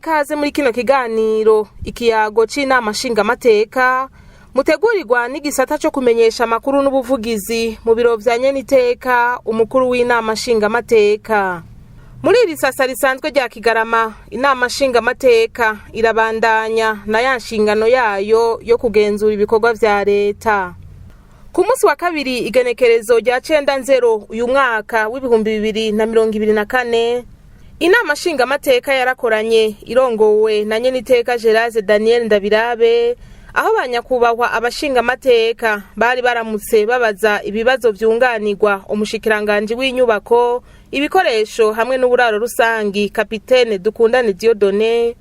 ikaze muri kino kiganiro ikiyago c'inama nshingamateka mutegurirwa n'igisata cyo kumenyesha amakuru n'ubuvugizi mu biro vya Nyeniteka umukuru w'inama nshingamateka. Muri iri sasa risanzwe rya Kigarama, inama nshingamateka irabandanya na ya nshingano yayo yo kugenzura ibikorwa vya leta. Ku munsi wa kabiri igenekerezo rya 9/0 uyu mwaka w'2024 inama nshingamateka yarakoranye irongowe na Nyeniteka Gerase Daniel Ndabirabe, aho banyakubahwa abashingamateka bari baramutse babaza ibibazo vyunganirwa umushikiranganje w'inyubako, ibikoresho hamwe n'uburaro rusangi Kapitene Dukundane Dieudonné,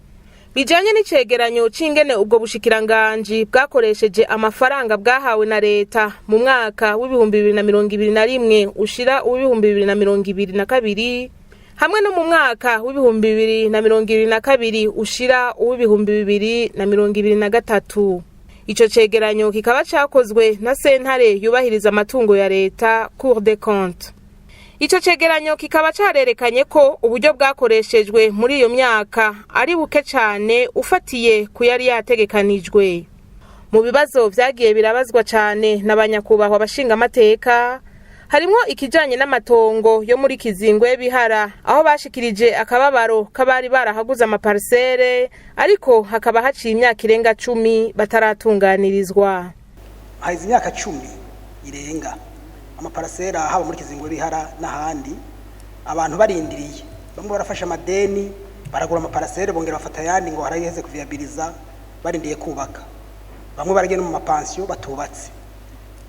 bijanye n'icegeranyo c'ingene ubwo bushikiranganje bwakoresheje amafaranga bwahawe na leta mu mwaka w'2021 ushira w'2022 hamwe no mu mwaka w'2022 ushira w'2023. Ico cegeranyo kikaba cakozwe na sentare yubahiriza amatungo ya leta Cour des comptes. Ico cegeranyo kikaba carerekanye ko uburyo bwakoreshejwe muri iyo myaka ari buke cane ufatiye ku yari yategekanijwe. Mu bibazo vyagiye birabazwa cane n'abanyakubahwa abashingamateka harimwo ikijanye n'amatongo yo muri Kizingwe Bihara, aho bashikirije akababaro kabari barahaguze amaparcelle ariko hakaba haciye imyaka irenga 10 bataratunganirizwa. Haize imyaka 10 irenga amaparcelle haba muri Kizingwe Bihara n'ahandi abantu barindiriye, bamwe barafasha amadeni baragura amaparcelle bongera bafata yandi ngo harayeze kuviabiliza barindiye kubaka, bamwe baragenda mu mapansiyo batubatse.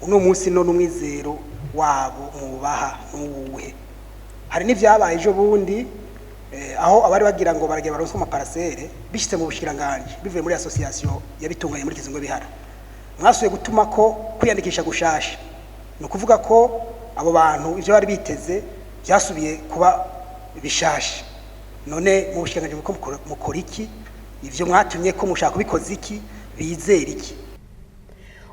Uno munsi none umwizero wabo mubaha n'uwuhe. Hari n'ivyabaye ejo bundi aho abari bagira ngo barage baronse amaparcelle bishitse mu bushikiranganje bivuye muri association yabitunganye muri Kizingwe Bihara, mwasuye gutuma ko kwiyandikisha gushasha. No kuvuga ko abo bantu ivyo bari biteze byasubiye kuba bishasha. None mu bushikiranganje mukora iki? Ivyo mwatumye ko mushaka kubikoza iki? Bizera iki?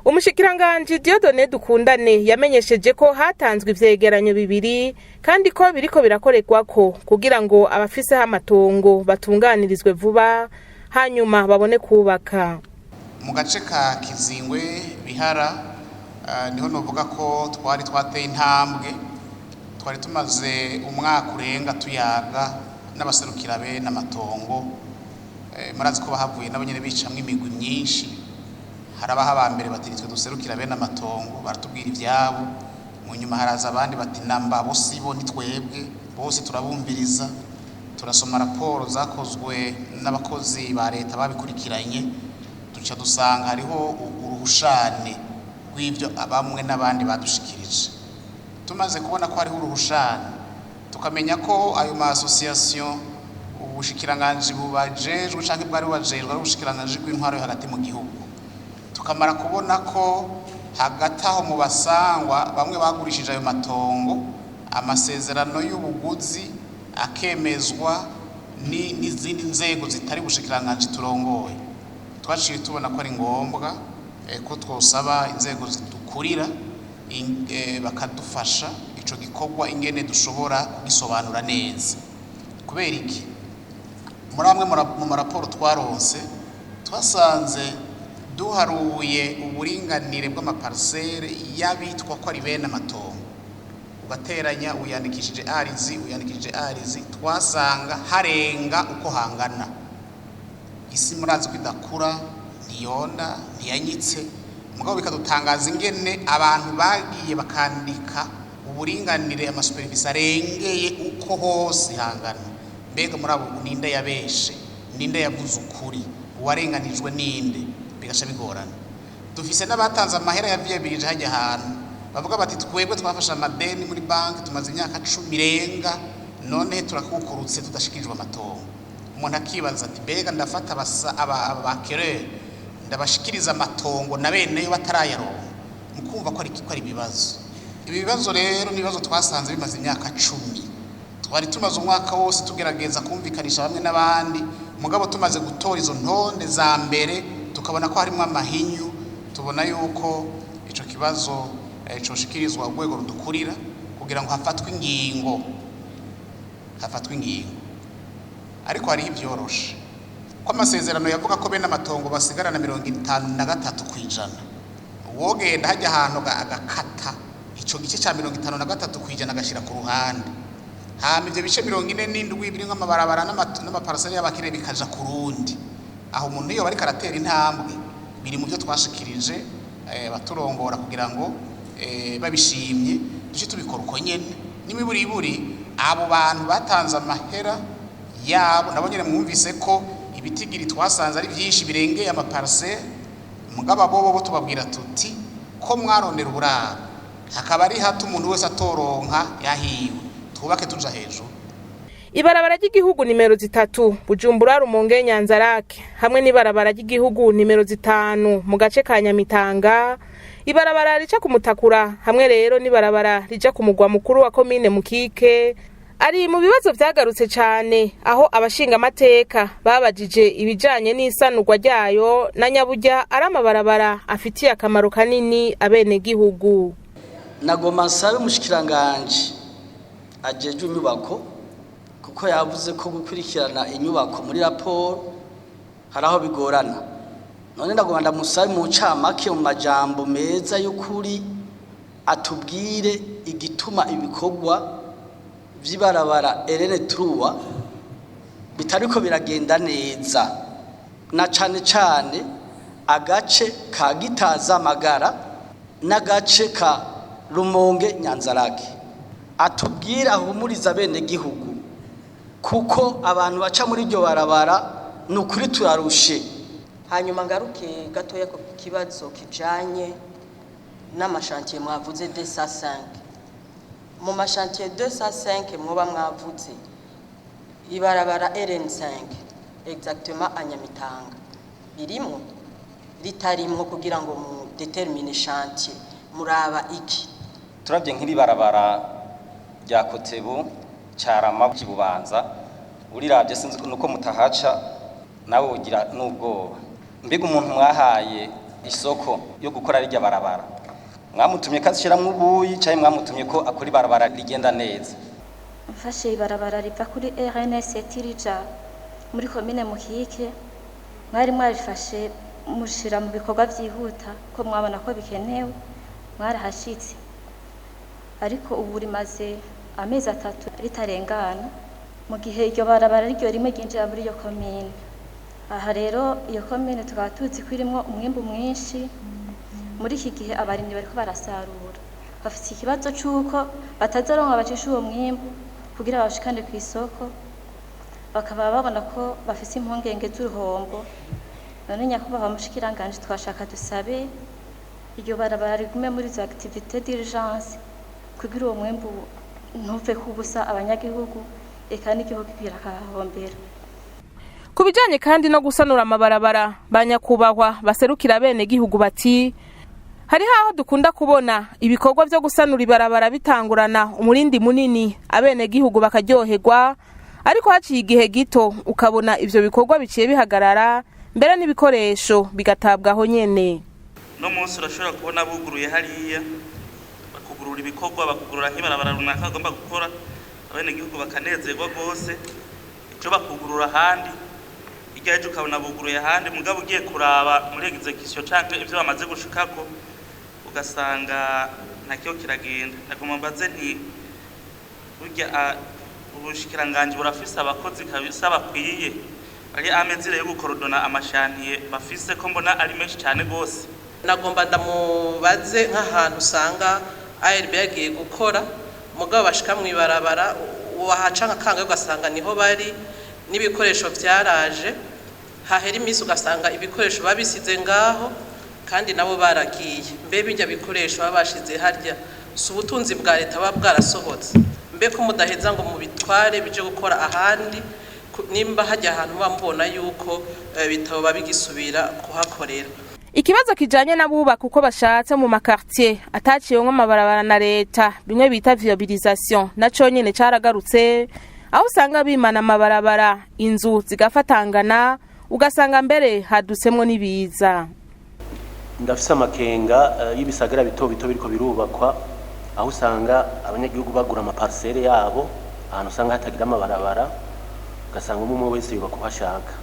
Umushikiranganje Dieudonné Dukundane yamenyesheje ko hatanzwe ivyegeranyo bibiri kandi ko biriko birakoregwako kugira ngo abafise amatongo batunganirizwe vuba hanyuma babone kubaka. Mu gace ka Kizingwe Bihara niho novuga ko twateye intambwe, twari tumaze umwaka urenga tuyaga n'abaserukira be n'amatongo. Murazi ko bahavuye nabo nyene bicamwe imigwi myinshi, harabaha abambere batiritwe duserukira be n'amatongo baratubwira ivyabo, mu nyuma haraza abandi bati namba bo sibo ni twebwe, bose turabumviriza, turasoma raporo zakozwe n'abakozi ba leta babikurikiranye, duca dusanga hariho uruhushane rw'ivyo abamwe n'abandi badushikirije. Tumaze kubona ko hariho uruhushane, tukamenya ko ayo ma association ubushikiranganje bubajejwe canke bwari bubajejwe ari ubushikiranganje bw'intwaro yo hagati mu gihugu, tukamara kubona ko hagati aho mu basangwa bamwe bagurishije ayo matongo, amasezerano y'ubuguzi akemezwa n'izindi nzego zitari bushikiranganje turongoye. Twaciye tubona ko ari ngombwa ko twosaba inzego zidukurira bakadufasha ico gikorwa ingene dushobora kugisobanura neza. Kubera iki? Muri amwe mu maraporo twaronse twasanze duharuye uburinganire bw'amaparcelle yabitwa ko ari bene amatongo, ugateranya uyandikishije arizi twasanga harenga uko hangana. Isi murazi kwidakura ntiyonda ntiyanyitse, mugabo bikadutangaza ingene abantu bagiye bakandika uburinganire amasuperfice arengeye uko hose hangana. Mbega murabo ninde yabeshe, ninde yavuze ukuri, uwarenganijwe ninde? Bigasha bigorana. Dufise n'abatanze amahera yavyebirije hajya ahantu bavuga bati twebwe twafasha amadeni muri banki tumaze imyaka 10 irenga none turakukurutse tudashikirijwe amatongo. Umuntu akibaza ati mbega ndafata abakere ndabashikiriza amatongo na bene yo batarayaronka, mukumva ko ari ibibazo. Ibi bibazo rero nibazo twasanze bimaze imyaka 10. Twari tumaze umwaka wose tugerageza kumvikanisha bamwe n'abandi, mugabo tumaze gutora izo ntonde za mbere tukabona ko harimo amahinyu, tubona yuko ico kibazo coshikirizwa urwego rudukurira kugira ngo hafatwe ingingo. Ariko hari ibyoroshe ko amasezerano yavuga ko bene amatongo basigarana 53%. Wogenda hajya ahantu agakata ico gice ca 53% agashira ku ruhande. Hama ivyo bice 47 biri nk'amabarabara n'amaparaseri y'abakire bikaja ku rundi. Aho umuntu iyo bari karatera intambwe biri mu byo twashikirije baturongora kugira ngo babishimye duce tubikora uko nyene n'imiburiburi abo bantu batanze amahera yabo nabo nyene mwumvise ko ibitigiri twasanze ari byinshi birengeye amaparaseri mugaba bobo tubabwira tuti ko mwarondera uburaro hakaba ari hato umuntu wese atoronka yahiwe twubake tuja hejuru. Ibarabara ry'igihugu nimero 3 Bujumbura Rumonge Nyanzarake hamwe n'ibarabara ry'igihugu nimero 5 mu gace ka Nyamitanga, ibarabara rica ku Mutakura hamwe rero n'ibarabara rija ku mugwa mukuru wa komine Mukike ari mu bibazo vyagarutse cyane, aho abashinga amateka babajije ibijanye n'isanurwa ryayo na nyaburya ari amabarabara afitiye akamaro kanini abene gihugu. Nagoma nsabe mushikiranganje ajejwe inyubako kuko yavuze ko gukurikirana inyubako muri raporo haraho bigorana. None ndagoma ndamusabe mu camake mu majambo meza y'ukuri atubwire igituma ibikorwa vy'ibarabara Erene Truwa bitariko biragenda neza, na cane agace ka Gitaza Magara n'agace ka Rumonge Nyanzarake. Atubwire ahumuriza bene gihugu kuko abantu baca muri iryo barabara nukuri turarushe. Hanyuma ngaruke gatoya ku kibazo kijanye n'amashantiye mwavuze 205. Mu mashantiye 205 mwoba mwavuze ibarabara RN5 exactement Anyamitanga birimo ritarimwo kugira ngo mu determine chantier muraba iki? Turabye nk'iri barabara rya Kotebu Carama Kibubanza uriravye sinzi nuko mutahaca nawe ugira n'ubwoba. Mbega umuntu mwahaye isoko yo gukora rijya barabara mwamutumye kashiramwe ubuyi cyaye mwamutumye ko akuri barabara rigenda neza? Mfashe ibarabara riva kuri RN7 rija muri komine Mukike mwari mwarifashe mushira mu bikorwa vyihuta ko mwabona ko bikenewe mwarahashitse, ariko ubu rimaze amezi 3 ritarengana mu gihe iryo barabara ryo rimwe ginjira muri iyo komine. Aha rero iyo komine tukaba tuzi ko irimo umwimbu mwinshi. Muri iki gihe abarimyi bariko barasarura bafite ikibazo cyuko batazaronka bacisha uwo mwimbu kugira bashikane ku isoko, bakaba babona ko bafite impungenge z'uruhombo. None nyakubahwa mushikiranganje twashaka dusabe iryo barabara rigume muri za activité d'urgence kugira uwo mwimbu ntuve kubusa abanyagihugu eka n'igihugu kirakahombera. Kubijanye kandi no gusanura amabarabara, banyakubahwa baserukira bene gihugu bati hari haho dukunda kubona ibikorwa byo gusanura ibarabara bitangurana umurindi munini abene gihugu bakaryoherwa, ariko haciye igihe gito ukabona ivyo bikorwa biciye bihagarara mbere n'ibikoresho bigatabwaho nyene. No munsi urashobora kubona buguruye hariya bakugurura ibikorwa bakugurura nk'ibarabara runaka agomba gukora abene gihugu bakanezerwa gose, ico bakugurura handi igihe ukabona buguruye handi mugabo ugiye kuraba muri execution canke ivyo bamaze gushikako ugasanga ntakyo kiragenda. Nagomba mbaze nti burya ubushikiranganje burafise abakozi kabisa bakwiye ari amezire yo gukorodona amashantiye bafise ko mbona ari menshi cyane gose. Nagomba ndamubaze nk'ahantu usanga ARB yagiye gukora mugabo bashika mu ibarabara wahaca nkakanga ugasanga niho bari n'ibikoresho vyaraje, hahera imisi ugasanga ibikoresho babisize ngaho kandi nabo baragiye. Mbe bijya bikoresho babashize harya subutunzi bwa leta bwarasohotse, mbe ko mudaheza ngo mu bitware bije gukora ahandi nimba hajya ahantu bambona yuko bitabo babigisubira kuhakorera. Ikibazo kijanye n'abubaka uko bashatse mu makartier ataciye nk'amabarabara na leta bimwe bita viabilisation naco nyene caragarutse, aho usanga bimana amabarabara inzu zigafatangana ugasanga mbere hadutsemwo n'ibiza. Ndafise amakenga y'ibisagara bito bito biriko birubakwa, aho usanga abanyagihugu bagura amaparcelle yabo ahantu usanga hatagira amabarabara, ugasanga umwe wese yuba kuhashaka.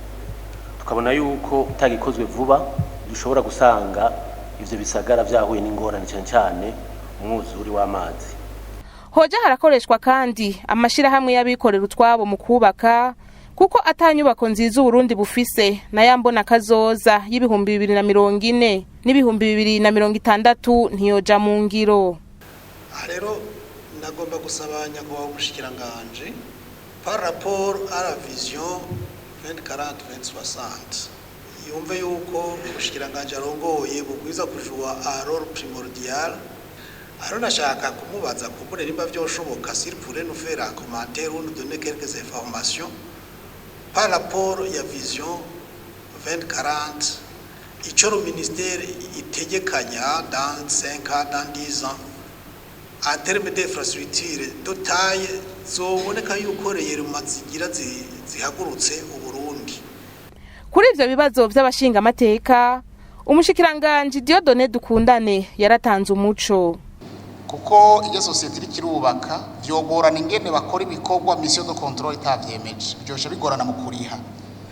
tukabona yuko utagikozwe vuba dushobora gusanga ivyo bisagara vyahuye n'ingorane cyane umwuzuri w'amazi. Hoja harakoreshwa kandi amashirahamwe y'abikorera utwabo mu kubaka kuko atanyubako nziza Burundi bufise na yambona kazoza y'ibihumbi 2040 n'ibihumbi 2060 ntiyoja mu ngiro. Rero nagomba gusabanya ko ubushikiranganje par rapport à la vision 2040-2060 yumve yuko ubushikiranganje arongoye bugwiza kujua a rôle primordial. Alors nashaka kumubaza kumbure nimba vyoshoboka s'il pourrait nous faire un commentaire ou nous donner quelques informations par rapport à vision 2040 ico le ministère itegekanya dans 5 ans dans 10 ans en termes d'infrastructure de taille zoboneka yuko rero mazigira zihagurutse uburundi. Kuri ivyo bibazo vy'abashinga amateka umushikiranganje Dieudonné Dukundane yaratanze umuco kuko iyo societe iri kirubaka vyogorana ingene bakora ibikorwa mission de contrôle itavyemeje byoshe bigorana mu kuriha.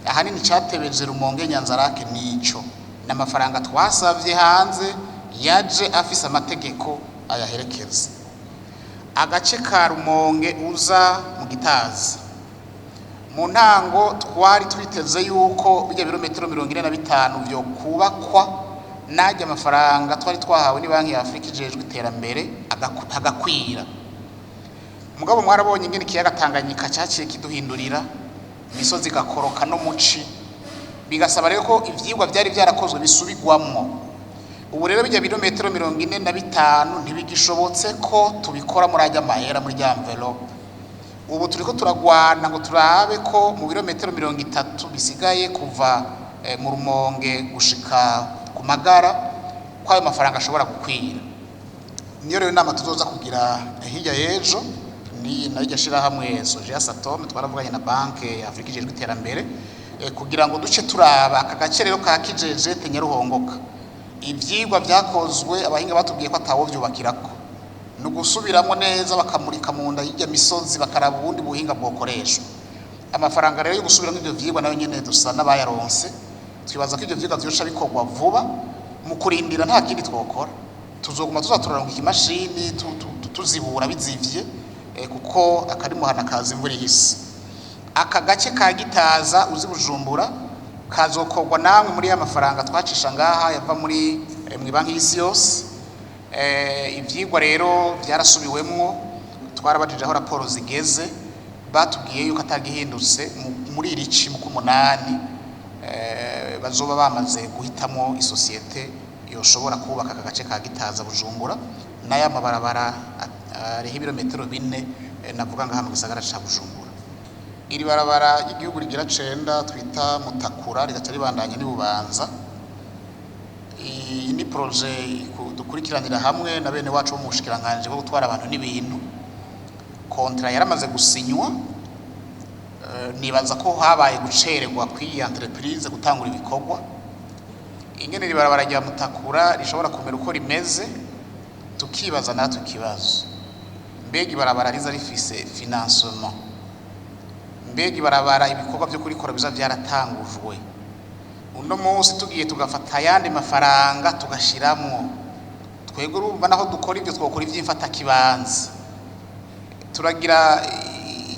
Ahanini cyatebeje Rumonge Nyanzarake nico n'amafaranga twasavye hanze yaje afise amategeko ayaherekeza. Agace ka Rumonge uza mu Gitazi mu ntango twari twiteze yuko bijya birometero 45 byo kubakwa najya amafaranga twari twahawe ni banki ya Afrika ijejwe iterambere agakwira. Mugabo mwarabonye ingene kiyaga Tanganyika cyaciye kiduhindurira imisozi gakoroka no muci bigasaba rero ko ivyigwa byari byarakozwe bisubigwammo. Ubu rero bijya birometero 45 ntibigishobotse ko tubikora muri ajya mahera muri ya envelope. Ubu turiko turagwana ngo turabe ko mu birometero 30 bisigaye kuva mu Rumonge gushika ku Magara kwayo mafaranga ashobora gukwira. Niyo rero nama tuzoza kugira hirya yejo ni narigashira hamwe Soja Satome twaravuganye na banke ya Afrika ijejwe iterambere kugira ngo duce turaba akagace rero ka kijeje Nyaruhongoka. Ivyigwa byakozwe abahinga batubwiye ko atawo vyubakirako no gusubiramo neza bakamurika mu nda y'ijya misozi bakaraba ubundi buhinga bwokoreshwa. Amafaranga rero yo gusubiramo ivyo vyigwa nayo nyene dusa n'abayaronse twibaza ko ivyo vyigwa vyosha bikorwa vuba mu kurindira nta kindi twokora. Tuzoguma tuzaturaranga ikimashini tuzibura bizivye kuko akari muhana kazi imvura ihise. Aka gace ka Gitaza uzi Bujumbura kazokorwa namwe muri ya mafaranga twacisha ngaha yava muri banki y'isi yose. Ivyigwa rero byarasubiwemwo twarabajije aho raporo zigeze batubwiye yuko atagihindutse muri irici mu kumunani bazoba bamaze guhitamo isosiyete yoshobora kubaka aka gace ka Gitaza Bujumbura n'aya mabarabara ariho ibirometero 4 navuga ngaha mu gisagara ca Bujumbura. Iri barabara y'igihugu rigira 9 twita Mutakura rigaca ribandanya ni Bubanza. Iyi ni projet dukurikiranira hamwe na bene wacu mu bushikiranganje bwo gutwara abantu n'ibintu. Kontra yaramaze gusinywa nibaza ko habaye gucererwa kw'iyi entreprise gutangura ibikorwa. Ingene iri barabara rya Mutakura rishobora kumera uko rimeze tukibaza natwe kibazo. Mbega ibarabara riza rifise financement, mbega ibarabara ibikorwa byo kurikora biza byaratangujwe. Uno munsi tugiye tugafata yandi mafaranga tugashiramwo twego urumva naho dukora ibyo twokora ivy'imfata kibanza turagira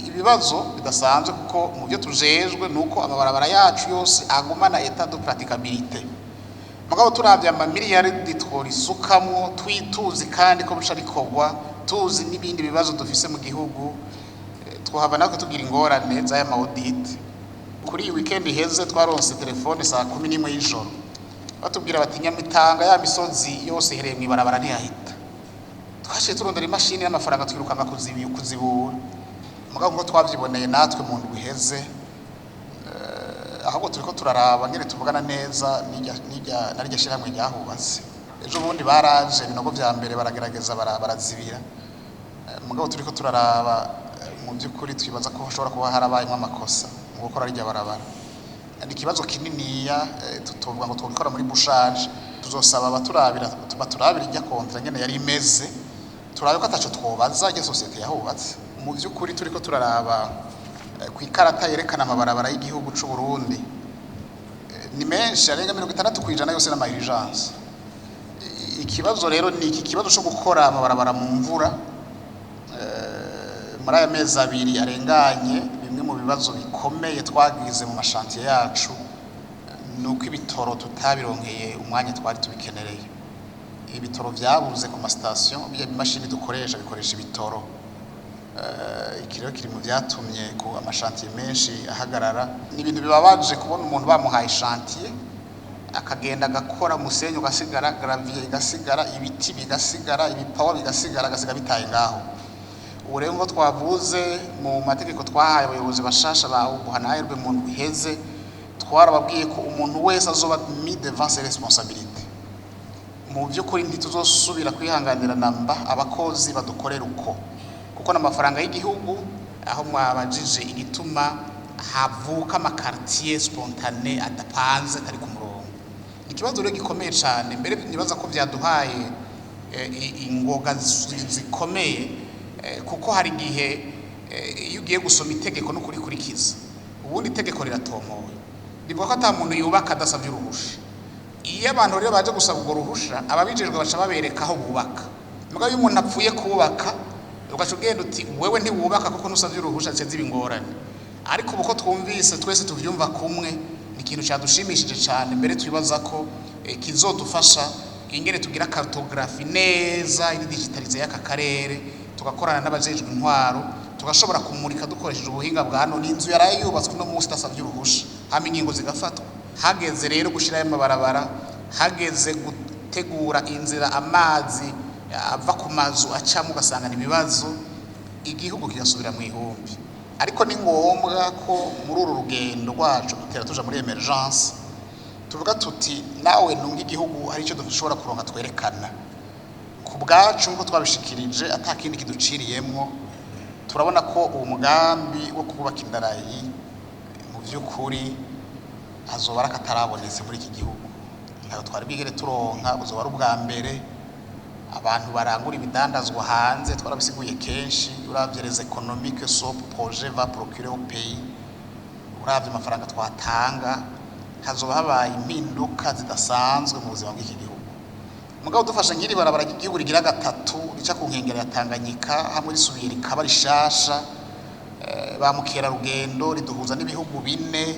ibibazo bidasanzwe kuko mu byo tujejwe nuko amabarabara yacu yose agumana état de praticabilité. Mugabo turavye ama miliyaridi tworisukamwo twituzi kandi ko buca bikorwa tuzi n'ibindi bibazo dufise mu gihugu twohava nako tugira ingorane za ma audit. Kuri iyi weekend iheze twaronse telefone saa 11 y'ijoro batubwira bati Nyamitanga ya misozi yose ihereye mu ibarabara ntiyahita. Twashiye turondera imashini y'amafaranga twirukanga kuzibura. Mugabo ngo twavyiboneye natwe mu ndwi iheze ahubwo turiko turaraba ngene tuvugana neza naryo shiramwe ryahubatse. Ejo bundi baraje binogo vya mbere baragerageza barazibira. Mugabo turiko turaraba mu byukuri twibaza ko hashobora kuba harabayemo amakosa mu gukora rya barabara. Ni kibazo kininiya tutovuga ngo twokora muri bushage tuzosaba baturabira ijya kontra ngene yari imeze turabe ko ataco twobaza ijya societe yahubatse. Mu byukuri turiko turaraba ku ikarata yerekana amabarabara y'igihugu c'u Burundi ni menshi arenga 60% yose n'ama urgence. Ikibazo rero ni iki kibazo cyo gukora amabarabara mu mvura muri aya mezi abiri arenganye. Bimwe mu bibazo bikomeye twagize mu mashantiye yacu nuko ibitoro tutabironkeye umwanya twari tubikenereye. Ibitoro byabuze ku mastation, imashini dukoresha bikoresha ibitoro. Ikirero kiri mu byatumye ku amashantiye menshi ahagarara. Ni ibintu bibabaje kubona umuntu bamuhaye shantiye akagenda agakora musenyi ugasigara, gravier igasigara, ibiti bigasigara, ibipawa bigasigara, agasiga bitaye ngaho. Ubu rero ngo twavuze mu mategeko twahaye abayobozi bashasha ba ubuhanahirwe mu biheze, twarababwiye ko umuntu wese azoba mis devant ses responsabilités. Mu by'ukuri ntituzosubira kwihanganira namba abakozi badukorera uko, kuko n'amafaranga y'igihugu aho mwabajije igituma havuka amakartier spontané adapanze kari ku murongo. Ikibazo rero gikomeye cyane, mbere nibaza ko byaduhaye ingoga zikomeye, kuko hari igihe iyo ugiye gusoma itegeko no kurikurikiza, ubundi itegeko riratomoye rivuga ko ata muntu yubaka adasabye uruhusha. Iyo abantu rero baje gusaba urwo ruhusha, ababijejwe baca babereka aho bubaka. Muga iyo umuntu apfuye kubaka ugaca ugenda uti wewe ntiwubaka kuko nusabye uruhusha cyo zibingorane. Ariko uko twumvise twese tuvyumva kumwe, ni ikintu cyadushimishije cyane. Mbere twibaza ko kizodufasha ingene tugira cartographie neza iri digitalize y'aka karere, tugakorana n'abajejwe intwaro, tugashobora kumurika dukoresheje ubuhinga bwa none. Inzu yaraye yubatswe no munsi tasavye uruhusha, hama ingingo zigafatwa. Hageze rero gushirayo amabarabara, hageze gutegura inzira amazi ava ku mazu acamo, ugasanga ibibazo, igihugu kigasubira mu ihumbi. Ariko ni ngombwa ko muri uru rugendo rwacu dutera tuja muri emergence tuvuga tuti nawe nunga igihugu hari icyo dushobora kuronka twerekana ku bwacu ngo twabishikirije atakindi kiduciriyemwo. Turabona ko uwo mugambi wo kubaka indarayi mu by'ukuri azoba akatarabonetse muri iki gihugu. Ntago twari bigere turonka, uzoba ari ubwa mbere. Abantu barangura ibidandazwa hanze twarabisiguye kenshi, uravye les économiques so projet va procurer au pays, uravye amafaranga twatanga, hazoba habaye impinduka zidasanzwe mu buzima bw'iki gihugu. Mugabo dufasha ngiri barabara igihugu rigira gatatu rica ku nkengera ya Tanganyika, hamwe risubiye rikaba rishasha, ba mukera rugendo riduhuza n'ibihugu bine,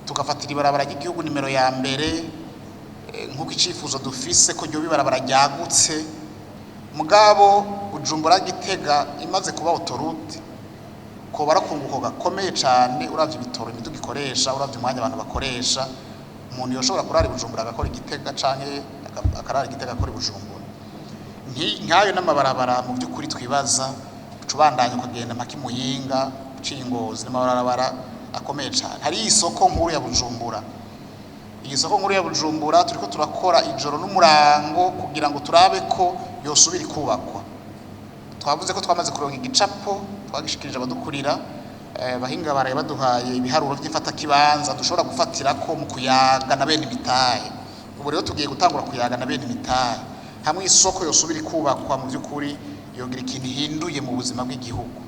tugafatira ibarabara ry'igihugu nimero ya mbere nk'uko icifuzo dufise ko ryo bibarabara ryagutse. Mugabo Bujumbura Gitega imaze kuba autoroute ko barakunguko gakomeye cyane. Uravye ibitoro ntitugikoresha, uravye umwanya abantu bakoresha, umuntu yoshobora kurara Bujumbura agakora Igitega canke akarara Igitega akora Bujumbura. Nkayo n'amabarabara mu by'ukuri twibaza cubandanye kugenda mpaka Muyinga, Cingozi, n'amabarabara akomeye cyane. Hari isoko nkuru ya Bujumbura. Iyi soko nkuru ya Bujumbura turiko turakora ijoro n'umurango kugira ngo turabe ko yosubira kubakwa. Twavuze ko twamaze kuronka igicapo, twagishikirije abadukurira, bahinga baraye baduhaye ibiharuro by'ifata kibanza dushobora gufatira ko mu kuyaga na bene imitahe. Ubu rero tugiye gutangura kuyaga na bene imitahe, hamwe isoko yosubira kubakwa mu by'ukuri yogira ikintu hinduye mu buzima bw'igihugu.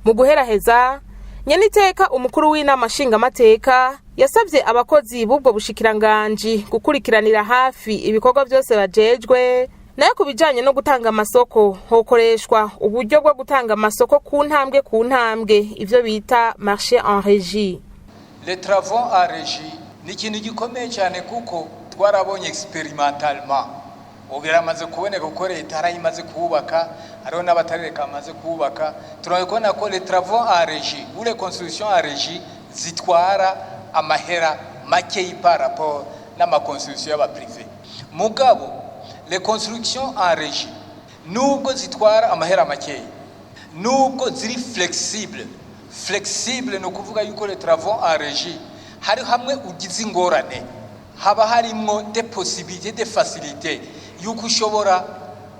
Mu guheraheza Nyeniteka umukuru w'inama nshingamateka yasabye abakozi b'ubwo bushikiranganji gukurikiranira hafi ibikorwa byose bajejwe, nayo kubijanye no gutanga amasoko hokoreshwa uburyo bwo gutanga amasoko ku ntambwe ivyo bita marché en régie. Les travaux en régie ni ikintu gikomeye cyane kuko twarabonye experimentalement. Ubiramaze kuboneka ko leta yarayimaze kubaka, ariho n'abatareka amaze kubaka. Turabona ko les travaux en régie ou les constructions en régie zitwara amahera make par rapport n'ama construction y'aba privé. Mugabo les constructions en régie nubwo zitwara amahera make, nubwo ziri flexible no kuvuga yuko les travaux en régie hari hamwe ugize ingorane, haba harimo des possibilités, des facilités yuko ushobora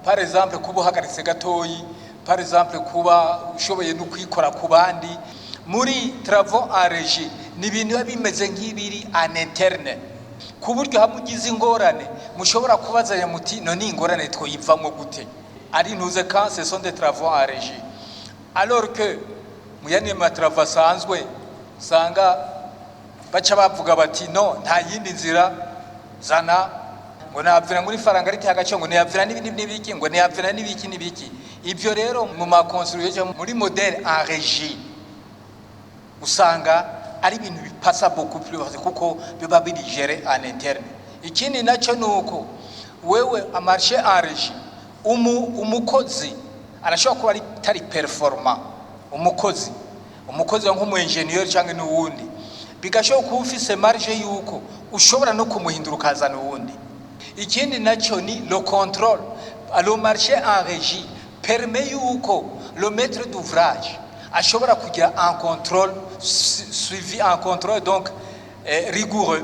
par exemple kuba uhagaritse gatoyi, par exemple kuba ushoboye no kwikora ku bandi. Muri travaux en régie ni ibintu bimeze nk'ibiri en interne, ku buryo hamugize ingorane mushobora kubazanya muti none ingorane twoyivamo gute. Ari ntuze quand ce sont des travaux en régie, alors que muyane ma travaux sanzwe sanga baca bavuga bati no nta yindi nzira zana ngo nabvira muri faranga riti hagace ngo niyavira n'ibiki ngo niyavira n'ibiki ibyo rero mu makonstruction muri modèle en régie usanga ari ibintu bipasa beaucoup plus kuko biba biri gérer en interne. Ikindi nacyo nuko wewe amarché en régie umukozi arashobora kuba ari tari performant umukozi nk'umu engineer cyangwa n'uwundi bigashoboka kuba ufise marge yuko ushobora no kumuhindura ukazana uwundi. Ikindi nacyo ni le contrôle. Le marché en régie permet yuko le maître d'ouvrage ashobora kugira un contrôle suivi, un contrôle donc rigoureux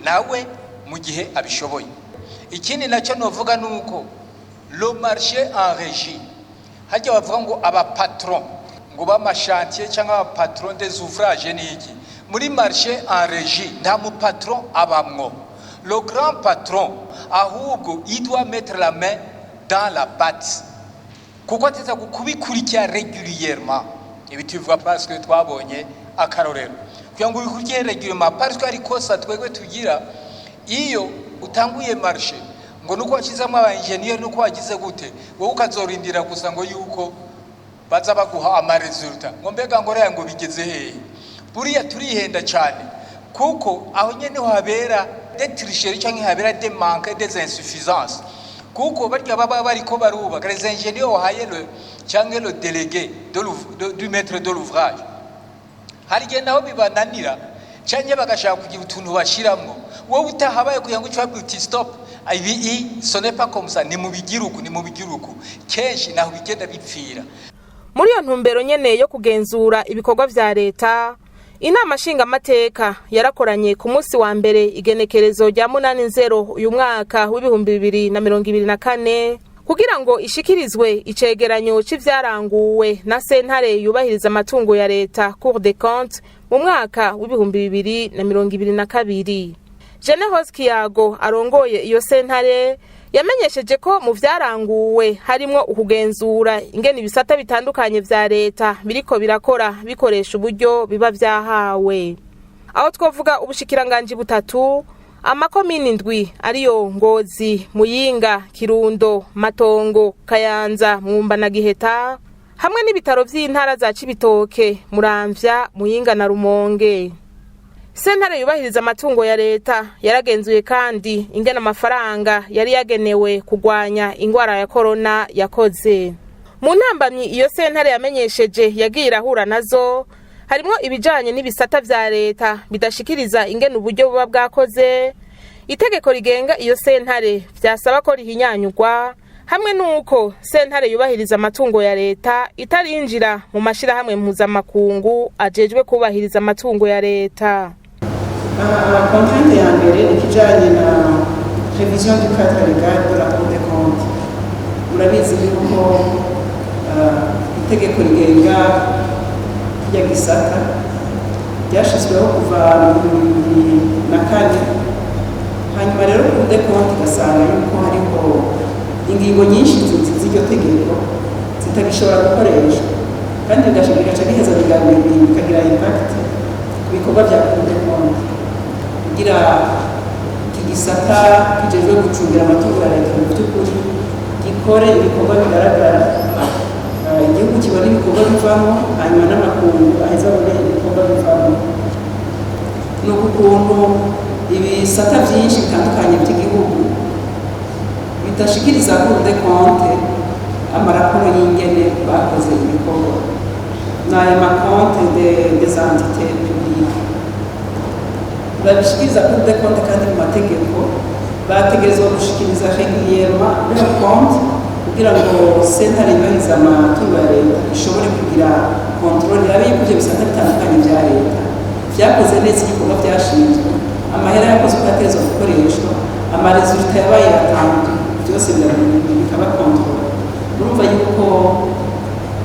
nawe mu gihe abishoboye. Ikindi nacyo novuga nuko le marché en régie hajya bavuga ngo aba patron ngo ba machantier cyangwa aba patron des ouvrages niki muri marché en régie nta mu patron abamwo. Le grand patron ahubwo il doit mettre la main dans la pâte kuko ateza kubikurikira régulièrement. Ibi tuvuga parce que twabonye akarorero kugira ngo bikurikire régulièrement parce que ari kosa twegwe tugira iyo utanguye marché ngo nuko wakizamo aba engineer nuko wagize gute wowe ukazorindira gusa ngo yuko baza baguha ama resultat ngo mbega ngo rero ngo bigeze hehe. Buriya turihenda cyane kuko aho nyene habera des tricheries cyangwa habera des manques des insuffisances kuko barya baba bariko barubaka les ingénieurs wahaye le cyangwa le délégué du maître de l'ouvrage hari gihe naho bibananira cyangwa bagashaka kugira utuntu bashiramwo wowe utahabaye kugira ngo ucwa uti stop ibi ce n'est pas comme ça ni mu bigiruku kenshi naho bigenda bipfira. Muri yo ntumbero nyene yo kugenzura ibikorwa vya leta inama nshingamateka yarakoranye ku munsi wa mbere igenekerezo rya 8/0 uyu mwaka w'2024 kugira ngo ishikirizwe icegeranyo c'ivyaranguwe na sentare yubahiriza amatungo ya leta Cour des comptes mu mwaka w'2022. Jeanne Hoskiyago arongoye iyo sentare yamenyesheje ko mu vyaranguwe harimwo ukugenzura ingene ibisata bitandukanye vya leta biriko birakora bikoresha uburyo biba vyahawe. Aho twovuga ubushikiranganje butatu, amakomini ndwi ariyo Ngozi, Muyinga, Kirundo, Matongo, Kayanza, Mwumba na Giheta, hamwe n'ibitaro vy'intara za Cibitoke, Muramvya, Muyinga na Rumonge. Sentare yubahiriza amatungo ya leta yaragenzuye kandi ingena amafaranga yari yagenewe kugwanya ingwara ya corona yakoze. Mu ntambamyi iyo sentare yamenyesheje yagiye irahura nazo harimo ibijanye n'ibisata vya leta bidashikiriza ingene uburyo buba bwakoze. Itegeko rigenga iyo sentare vyasaba ko rihinyanyurwa hamwe nuko sentare yubahiriza amatungo ya leta itarinjira mu mashira hamwe mpuzamakungu ajejwe kubahiriza amatungo ya leta. Contrainte ya mbere ikijanye na révision du cadre légal de la Cour des comptes. Murabizi yuko itegeko rigenga rya gisata ryashizweho kuva mu 2004. Hanyuma rero Cour des comptes igasanga yuko hariho ingingo nyinshi z'iryo tegeko zitagishobora gukoreshwa kandi bigaca biheza bikagira impact ku bikorwa bya Cour des comptes kugira igisata kijejwe gucungira amatungo ya leta mu by'ukuri gikore ibikorwa bigaragara igihugu kibona ibikorwa bivamo hanyuma n'amakungu aheza abone ibikorwa bivamo. Ni ukuntu ibisata byinshi bitandukanye by'igihugu bidashikiriza Cour des comptes amaraporo y'ingene bakoze ibikorwa n'aya makonte des entités publiques babishikiriza Cour des comptes kandi mu mategeko bategerezwa gushikiriza régulièrement leur compte kugira ngo sentare yubahiriza amatungo ya leta ishobore kugira contrôle yabe y'ibyo bisata bitandukanye bya leta vyakoze neza igikorwa vyashinzwe, amahera yakoze uko yategerezwa gukoreshwa, amaresultat yabaye yatanzwe, byose bikaba contrôle. Urumva yuko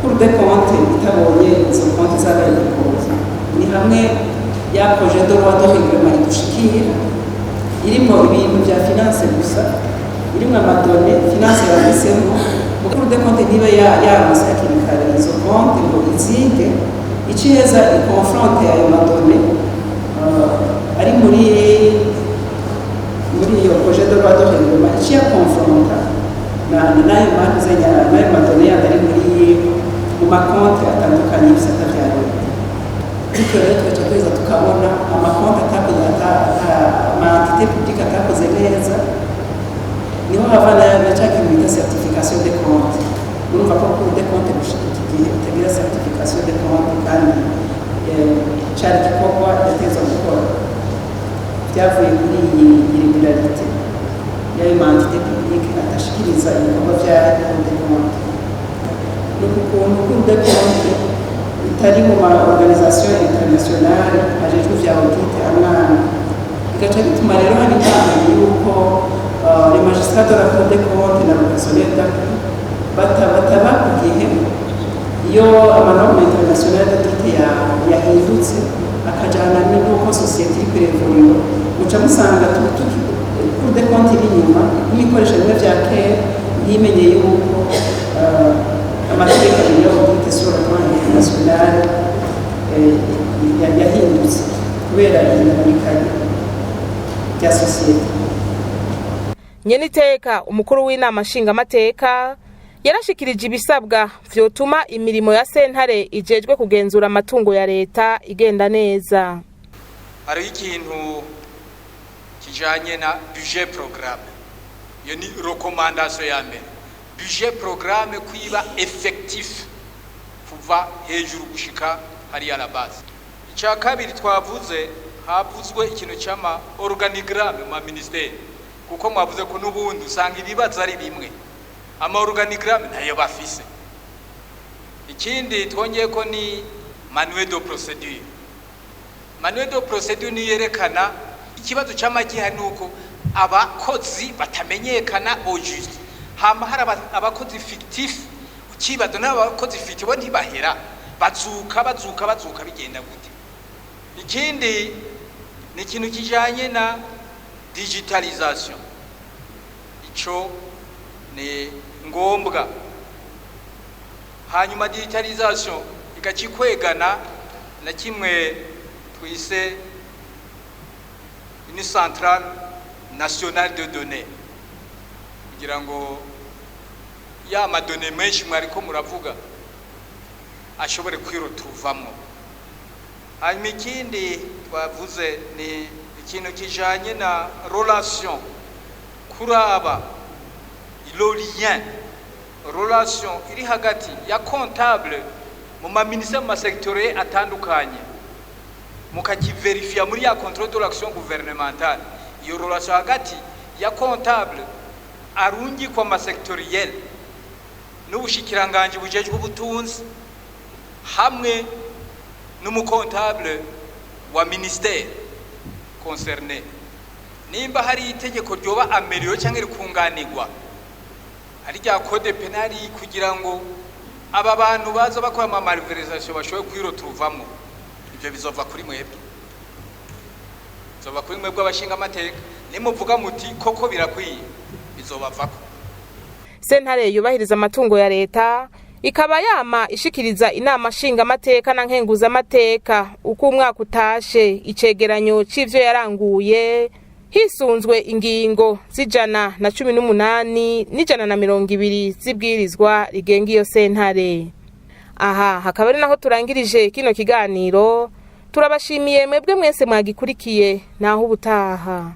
Cour des comptes itabonye izo konti zabaye gikoze ni hamwe ya projet de loi de règlement idushikira irimo ibintu bya finance gusa, irimo amadone finance yanditsemo. Cour des comptes niba yaronse akirikare izo konti ngo izige iciheza ikonfronte ayo madone ari muri iyo projet de loi de règlement iciye confronta n'ayo madone yandi ari mu makonti atandukanye y'ibisata vya leta. Bityo rero tugaca tweza tukabona amakonti ama-entité publique atakoze neza, niho hava na ca kintu bita certification de compte. Urumva ko Cour des comptes gushika igihe itagira certification de compte kandi cari igikorwa yategerezwa gukora. Vyavuye kuri iyi irregularité y'ayo ma-entité publique atashikiriza ibikorwa vya Cour des comptes. Ni ukuntu Cour des comptes itari mu ma-organisation internationale ajejwe vya audit amwana, bigaca bituma rero hari intambwe yuko les magistrats de la Cour des comptes na personnel d'appui bataba ku gihe iyo amanorme internationale d'audit yahindutse akajana n'uko société iri kurevolura, muca musanga Cour des comptes iri inyuma n'ibikoresho bimwe vya kera ntimenye yuko amategeko ya audit sur le plan international yahindutse kubera ihinduka rya société. Nyeniteka umukuru w'inama nshingamateka yarashikirije ibisabwa vyotuma imirimo ya sentare ijejwe kugenzura amatungo ya leta igenda neza. Hari ikintu kijanye na budget programme, iyo ni recommandation ya mbere. Budget programme kwiba effectif kuva hejuru gushika hariya la base. Icya kabiri twavuze, havuzwe ikintu cyama organigramme ma ministère, kuko mwavuze ko n'ubundi usanga ibibazo ari bimwe, ama organigramme nayo bafise. Ikindi twongeye ko ni manuel de procédure. Manuel de procédure ni yerekana ikibazo cy'amagihari nuko abakozi batamenyekana au juste, hama hari abakozi fictif, ukibazo n'abakozi fictif bo ntibahera, bazuka bigenda gute. Ikindi ni ikintu kijanye na digitalisation, ico ni ngombwa. Hanyuma digitalisation ikacikwegana na kimwe twise une centrale nationale de données, kugira ngo ya madone menshi mwariko muravuga ashobore kwirutuvamwo. Hanyuma ikindi twavuze ni ikintu kijanye na relation kuraba le lien relation iri hagati ya comptable mu ma ministère ma sectoriel atandukanye, mukakiverifia muri ya contrôle de l'action gouvernementale. Iyo relation hagati ya comptable arungi kwa ma sectoriel n'ubushikiranganje bujejwe ubutunzi hamwe n'umukontable wa ministère concerné, nimba hari itegeko ryoba amelio cyangwa rikunganirwa ari rya code penal kugira ngo aba bantu baza bakora ama malversation bashoboye kwirotuvamo, ibyo bizova kuri mwebwe, bizova kuri mwebwe abashinga amateka. Nimuvuga muti koko birakwiye, bizobavako. Sentare yubahiriza amatungo ya leta ikaba yama ishikiriza inama nshinga amateka na nkenguza amateka uko umwaka utashe icegeranyo c'ivyo yaranguye, hisunzwe ingingo z'ijana na 18 n'ijana na 200 zibwirizwa rigenga iyo sentare. Aha hakaba ari naho turangirije kino kiganiro. Turabashimiye mwebwe mwese mwagikurikiye, naho ubutaha.